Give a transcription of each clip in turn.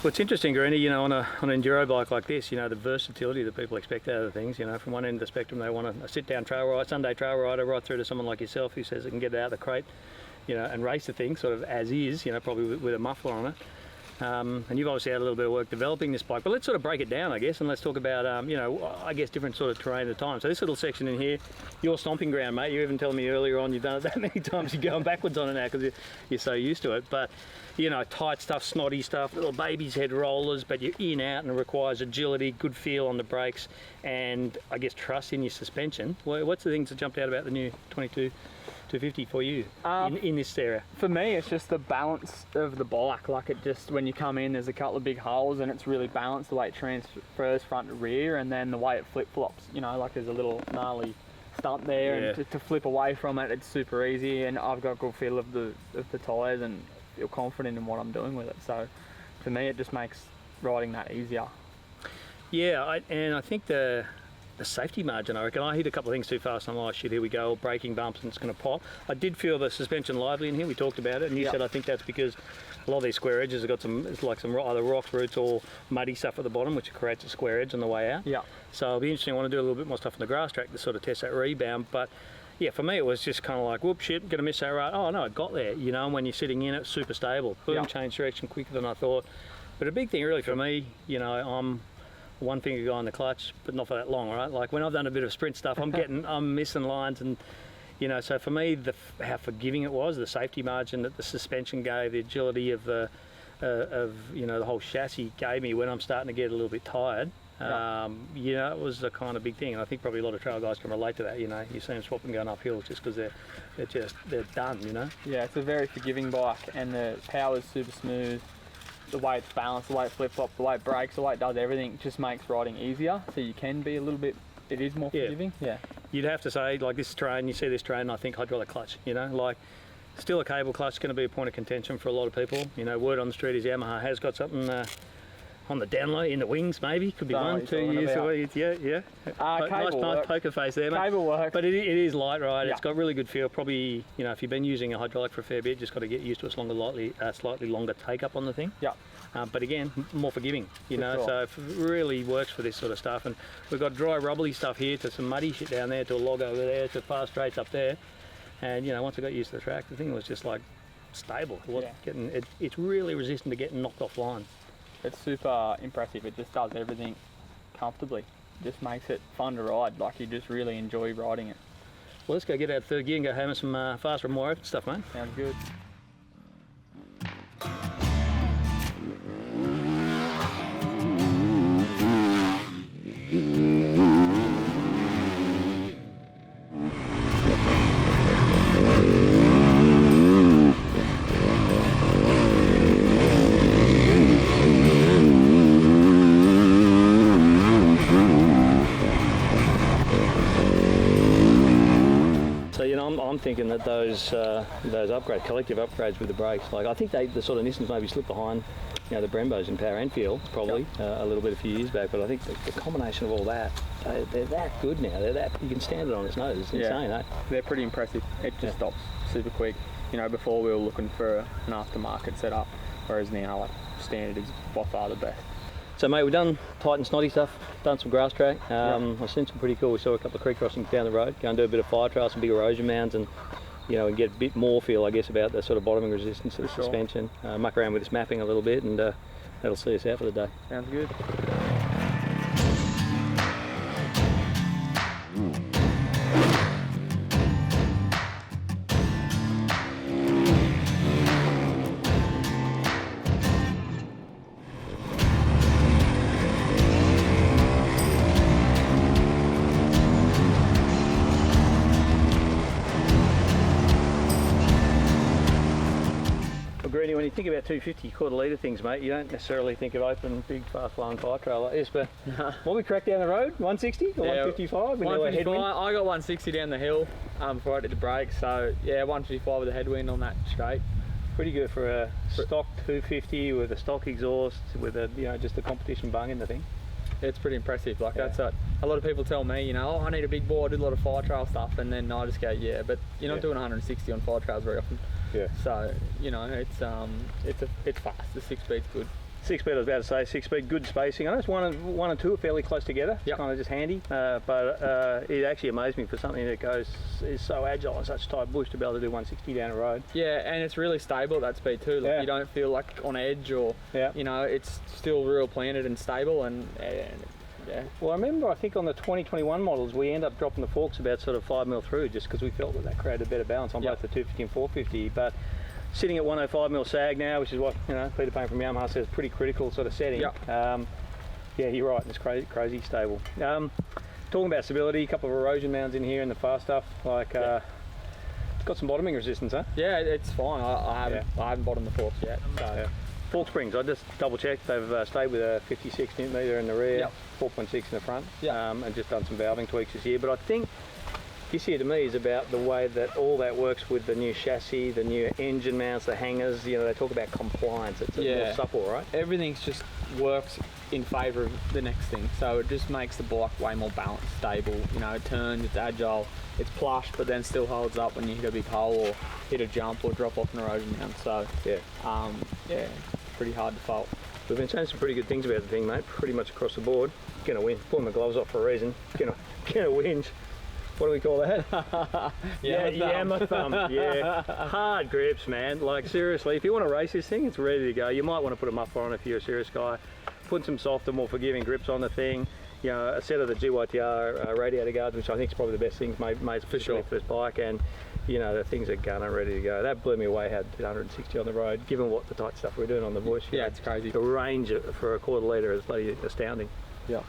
What's interesting, Greenie, you know, on an enduro bike like this, you know, the versatility that people expect out of things, you know, from one end of the spectrum, they want a sit-down trail ride, Sunday trail rider, right through to someone like yourself who says it can get it out of the crate, you know, and race the thing sort of as is, you know, probably with a muffler on it. And you've obviously had a little bit of work developing this bike, but let's sort of break it down, I guess, and let's talk about, you know, I guess different sort of terrain at a time. So this little section in here, your stomping ground, mate. You even telling me earlier on you've done it that many times you're going backwards on it now because you're so used to it. But, you know, tight stuff, snotty stuff, little baby's head rollers, but you're in, out, and it requires agility, good feel on the brakes, and I guess trust in your suspension. What's the things that jumped out about the new 250 for you in this area? For me, it's just the balance of the bike. Like, it just, when you come in, there's a couple of big holes and it's really balanced the way it transfers front to rear, and then the way it flip-flops, you know, like there's a little gnarly stump there, Yeah. and to flip away from it, it's super easy, and I've got a good feel of the tyres and feel confident in what I'm doing with it. So for me, it just makes riding that easier. Yeah, and I think the safety margin, I reckon, I hit a couple of things too fast and I'm like, shit, here we go, braking bumps and it's going to pop. I did feel the suspension lively in here, we talked about it, and you said I think that's because a lot of these square edges have got some, it's like some either rocks, roots or muddy stuff at the bottom, which creates a square edge on the way out. Yeah. So it'll be interesting, I want to do a little bit more stuff on the grass track to sort of test that rebound, but yeah, for me it was just kind of like, whoop, shit, gonna miss that right. Oh no, it got there, you know, and when you're sitting in it, super stable. Boom, change direction quicker than I thought. But a big thing really for me, you know, I'm one finger guy on the clutch, but not for that long, right? Like when I've done a bit of sprint stuff, I'm missing lines, and you know, so for me, how forgiving it was, the safety margin that the suspension gave, the agility of the you know, the whole chassis gave me when I'm starting to get a little bit tired. You know, it was the kind of big thing, and I think probably a lot of trail guys can relate to that. You know, you see them swapping going uphill just because they're done. You know. Yeah, it's a very forgiving bike, and the power's super smooth. The way it's balanced, the way it flip-flops, the way it brakes, the way it does everything just makes riding easier. So you can be a little bit, it is more forgiving. Yeah. You'd have to say, like this train, you see this train, I think hydraulic clutch. You know, like still a cable clutch is going to be a point of contention for a lot of people. You know, word on the street is Yamaha has got something on the down low, in the wings maybe, could be 1, 2 years away. Yeah. Nice poker face there, mate. Cable work. But it is light, right? It's got really good feel. Probably, you know, if you've been using a hydraulic for a fair bit, just got to get used to its slightly longer take up on the thing. Yeah. But again, more forgiving, you know, so it really works for this sort of stuff. And we've got dry, rubbly stuff here to some muddy shit down there, to a log over there, to fast straights up there. And, you know, once I got used to the track, the thing was just like stable. It wasn't getting, it's really resistant to getting knocked off line. It's super impressive. It just does everything comfortably. It just makes it fun to ride. Like, you just really enjoy riding it. Well, let's go get out third gear and go home with some faster and more open stuff, mate. Sounds good. I'm thinking that those collective upgrades with the brakes, like I think the sort of Nissans maybe slipped behind, you know, the Brembos in power and feel probably a little bit a few years back, but I think the combination of all that, they're that good now. They're that, you can stand it on its nose. It's insane, eh? They're pretty impressive. It just stops super quick. You know, before we were looking for an aftermarket setup, whereas now, like, standard is by far the best. So mate, we've done tight and snotty stuff, done some grass track. I've seen some pretty cool, we saw a couple of creek crossings down the road, go and do a bit of fire trail, some big erosion mounds, and you know, and get a bit more feel, I guess, about the sort of bottoming resistance of the suspension. Muck around with this mapping a little bit, and that'll see us out for the day. Sounds good. When you think about 250 quarter-litre things, mate, you don't necessarily think of open, big, fast-flowing fire trail like this, but what we cracked down the road, 160 or 155? 155, I got 160 down the hill before I did the brakes, so yeah, 155 with a headwind on that straight. Pretty good for a stock 250 with a stock exhaust, with a, you know, just a competition bung in the thing. It's pretty impressive. Like, that's a lot of people tell me, you know, I need a big board, I did a lot of fire trail stuff, and then I just go, but you're not doing 160 on fire trails very often. Yeah. So, you know, it's fast. The 6-speed's good. 6-speed, I was about to say 6-speed, good spacing. I know it's one and two are fairly close together. It's Yep. kind of just handy, but it actually amazed me for something that is so agile and such tight bush to be able to do 160 down a road. Yeah, and it's really stable at that speed too. Like, Yeah. you don't feel like on edge or, Yeah. you know, it's still real planted and stable and yeah. Well, I remember, I think on the 2021 models, we end up dropping the forks about sort of 5mm through, just because we felt that created a better balance on Yep. both the 250 and 450. But sitting at 105mm sag now, which is what, you know, Peter Payne from Yamaha says, pretty critical sort of setting. Yep. Yeah, you're right, it's crazy stable. Talking about stability, a couple of erosion mounds in here and the fast stuff, like, it's got some bottoming resistance, huh? Yeah, it's fine. I haven't bottomed the forks yet. So. Yeah. Fork springs, I just double checked, they've stayed with a 56 Nm in the rear, Yep. 4.6 in the front, Yep. and just done some valving tweaks this year. But I think this year to me is about the way that all that works with the new chassis, the new engine mounts, the hangers. You know, they talk about compliance, it's more supple, right? Everything's just works in favour of the next thing. So it just makes the bike way more balanced, stable. You know, it turns, it's agile, it's plush, but then still holds up when you hit a big hole or hit a jump or drop off an erosion mound. So yeah, pretty hard to fault. We've been saying some pretty good things about the thing, mate, pretty much across the board. Gonna win. Pulling my gloves off for a reason. Gonna whinge. What do we call that? Yammer thumb. Yeah, hard grips, man. Like, seriously, if you want to race this thing, it's ready to go. You might want to put a muffler on if you're a serious guy. Put some softer, more forgiving grips on the thing. You know, a set of the GYTR radiator guards, which I think is probably the best things made for sure for this bike, and you know, the things are gunner ready to go. That blew me away, how 160 on the road, given what the tight stuff we're doing on the bush. Yeah, it's crazy. The range for a quarter litre is bloody astounding. Yeah.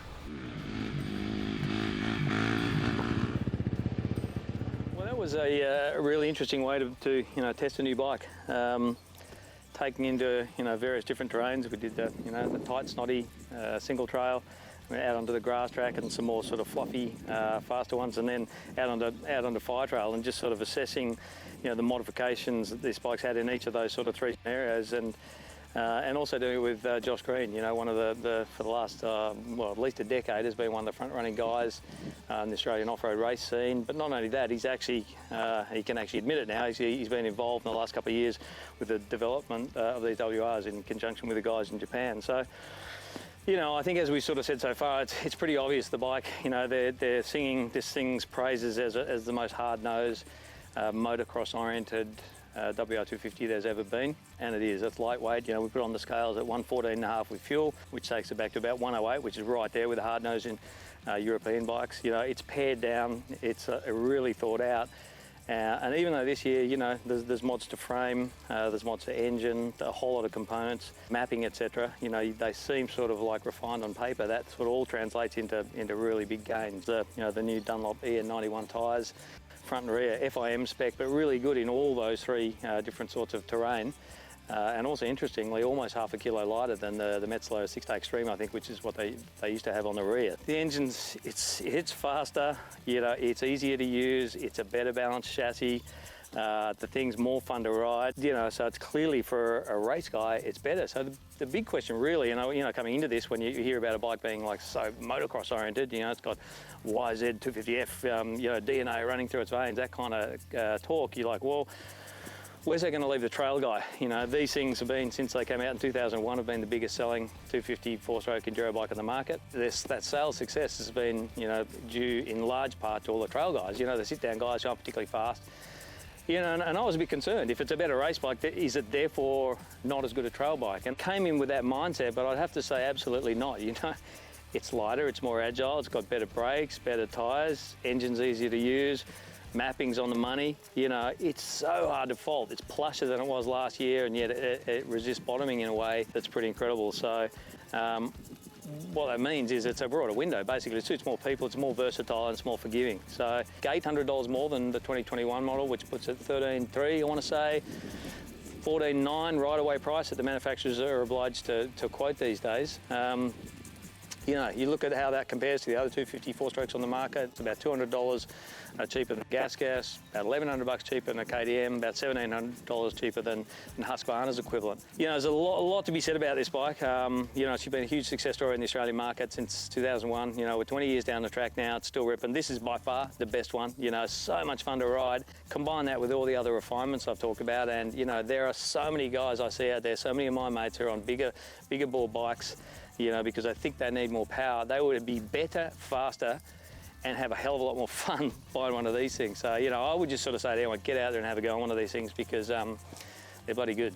Well, that was a really interesting way to you know, test a new bike. Taking into, you know, various different terrains. We did the, you know, the tight, snotty single trail, went out onto the grass track and some more sort of fluffy, faster ones, and then out onto fire trail, and just sort of assessing, you know, the modifications that this bike's had in each of those sort of three areas, and also doing it with Josh Green, you know, one of the for the last well, at least a decade has been one of the front running guys in the Australian off-road race scene. But not only that, he's actually he can actually admit it now. He's been involved in the last couple of years with the development of these WRs in conjunction with the guys in Japan. So, you know, I think as we sort of said so far, it's pretty obvious the bike, you know, they're singing this thing's praises as the most hard-nosed, motocross oriented WR250 there's ever been, and it is. It's lightweight. You know, we put it on the scales at 114.5 with fuel, which takes it back to about 108, which is right there with the hard nose in European bikes. You know, it's pared down. It's really thought out. And even though this year, you know, there's mods to frame, there's mods to engine, a whole lot of components, mapping, etc. You know, they seem sort of like refined on paper. That's what all translates into really big gains. You know, the new Dunlop EN91 tyres, front and rear, FIM spec, but really good in all those three different sorts of terrain. And also, interestingly, almost half a kilo lighter than the Metzler 6-day Extreme, I think, which is what they used to have on the rear. The engine's, it's faster, you know, it's easier to use, it's a better balanced chassis. The thing's more fun to ride, you know, so it's clearly for a race guy, it's better. So the big question really, you know, coming into this, when you hear about a bike being like so motocross oriented, you know, it's got YZ 250F, you know, DNA running through its veins, that kind of talk, you're like, well, where's that going to leave the trail guy? You know, these things have been, since they came out in 2001, have been the biggest selling 250 four-stroke enduro bike on the market. That sales success has been, you know, due in large part to all the trail guys. You know, the sit-down guys aren't particularly fast. You know, and I was a bit concerned, if it's a better race bike, is it therefore not as good a trail bike? And came in with that mindset, but I'd have to say absolutely not. You know, it's lighter, it's more agile, it's got better brakes, better tyres, engine's easier to use, mapping's on the money. You know, it's so hard to fault. It's plusher than it was last year, and yet it resists bottoming in a way that's pretty incredible. So what that means is it's a broader window. Basically, it suits more people, it's more versatile, and it's more forgiving. So $800 more than the 2021 model, which puts it $13,300, I want to say. $14,900 right away price that the manufacturers are obliged to quote these days. You know, you look at how that compares to the other 250 4-strokes on the market. It's about $200 cheaper than gas, about $1,100 cheaper than a KTM, about $1,700 cheaper than Husqvarna's equivalent. You know, there's a lot to be said about this bike. You know, it's been a huge success story in the Australian market since 2001. You know, we're 20 years down the track now. It's still ripping. This is by far the best one. You know, so much fun to ride. Combine that with all the other refinements I've talked about, and you know, there are so many guys I see out there. So many of my mates are on bigger bore bikes. You know, because I think they need more power. They would be better, faster, and have a hell of a lot more fun buying one of these things. So, you know, I would just sort of say to anyone, get out there and have a go on one of these things because they're bloody good.